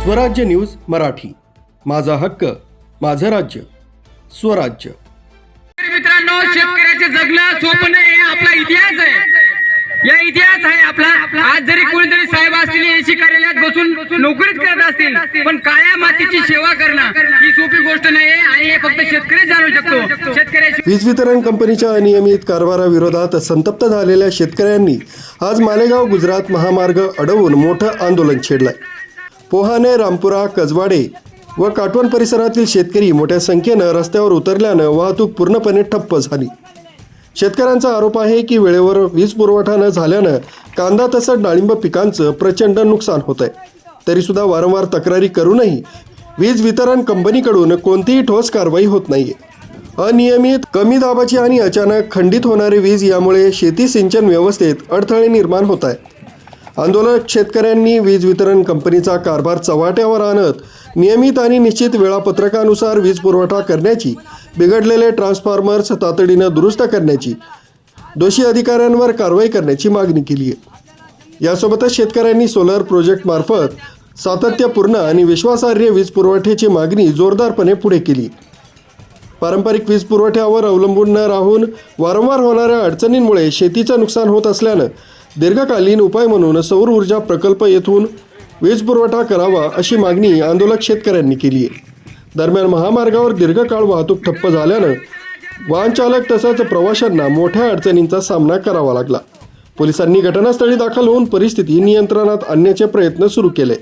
स्वराज्य न्यूज मराठी, माझा हक्क माझं राज्य स्वराज्य। मित्रांनो, शेतकऱ्याचे जगणं सोपं नाही, हे आपला इतिहास आहे। या इतिहास आहे आपला। आज जरी कोणीतरी साहेब असतील एसी कार्यालयात बसून नोकरीच करत असतील, पण काळ्या मातीची सेवा करणं ही सोपी गोष्ट नाही आणि हे फक्त शेतकरी जाणू शकतो। शेतकऱ्याची वीज वितरण कंपनीच्या अनियमित कारभाराविरोधात संतप्त झालेल्या शेतकऱ्यांनी आज मालेगाव गुजरात महामार्ग अडवून मोठं आंदोलन छेडलंय। पोहाणे, रामपुरा, कजवाडे व काटवण परिसरातील शेतकरी मोठ्या संख्येनं रस्त्यावर उतरल्यानं वाहतूक पूर्णपणे ठप्प झाली। शेतकऱ्यांचा आरोप आहे की वेळेवर वीज पुरवठा न झाल्यानं कांदा तसंच डाळिंब पिकांचं प्रचंड नुकसान होतंय। तरीसुद्धा वारंवार तक्रारी करूनही वीज वितरण कंपनीकडून कोणतीही ठोस कारवाई होत नाहीये। अनियमित, कमी दाबाची आणि अचानक खंडित होणारी वीज यामुळे शेती सिंचन व्यवस्थेत अडथळे निर्माण होत आहेत। आंदोलक शेतकऱ्यांनी वीज वितरण कंपनीचा कारभार चव्हाट्यावर आणत नियमित आणि निश्चित वेळापत्रकानुसार वीज पुरवठा करण्याची, बिघडलेले ट्रान्सफॉर्मर्स तातडीनं दुरुस्त करण्याची, दोषी अधिकाऱ्यांवर कारवाई करण्याची मागणी केली आहे। यासोबतच शेतकऱ्यांनी सोलर प्रोजेक्टमार्फत सातत्यपूर्ण आणि विश्वासार्ह वीज पुरवठ्याची मागणी जोरदारपणे पुढे केली। पारंपरिक वीज पुरवठ्यावर अवलंबून न राहून वारंवार होणाऱ्या अडचणींमुळे शेतीचं नुकसान होत असल्यानं दीर्घकालीन उपाय म्हणून सौर ऊर्जा प्रकल्प येथून वीज पुरवठा करावा अशी मागणी आंदोलक शेतकऱ्यांनी केली आहे। दरम्यान महामार्गावर दीर्घकाळ वाहतूक ठप्प झाल्यानं वाहन चालक तसंच प्रवाशांना मोठ्या अडचणींचा सामना करावा लागला। पोलिसांनी घटनास्थळी दाखल होऊन परिस्थिती नियंत्रणात आणण्याचे प्रयत्न सुरू केले।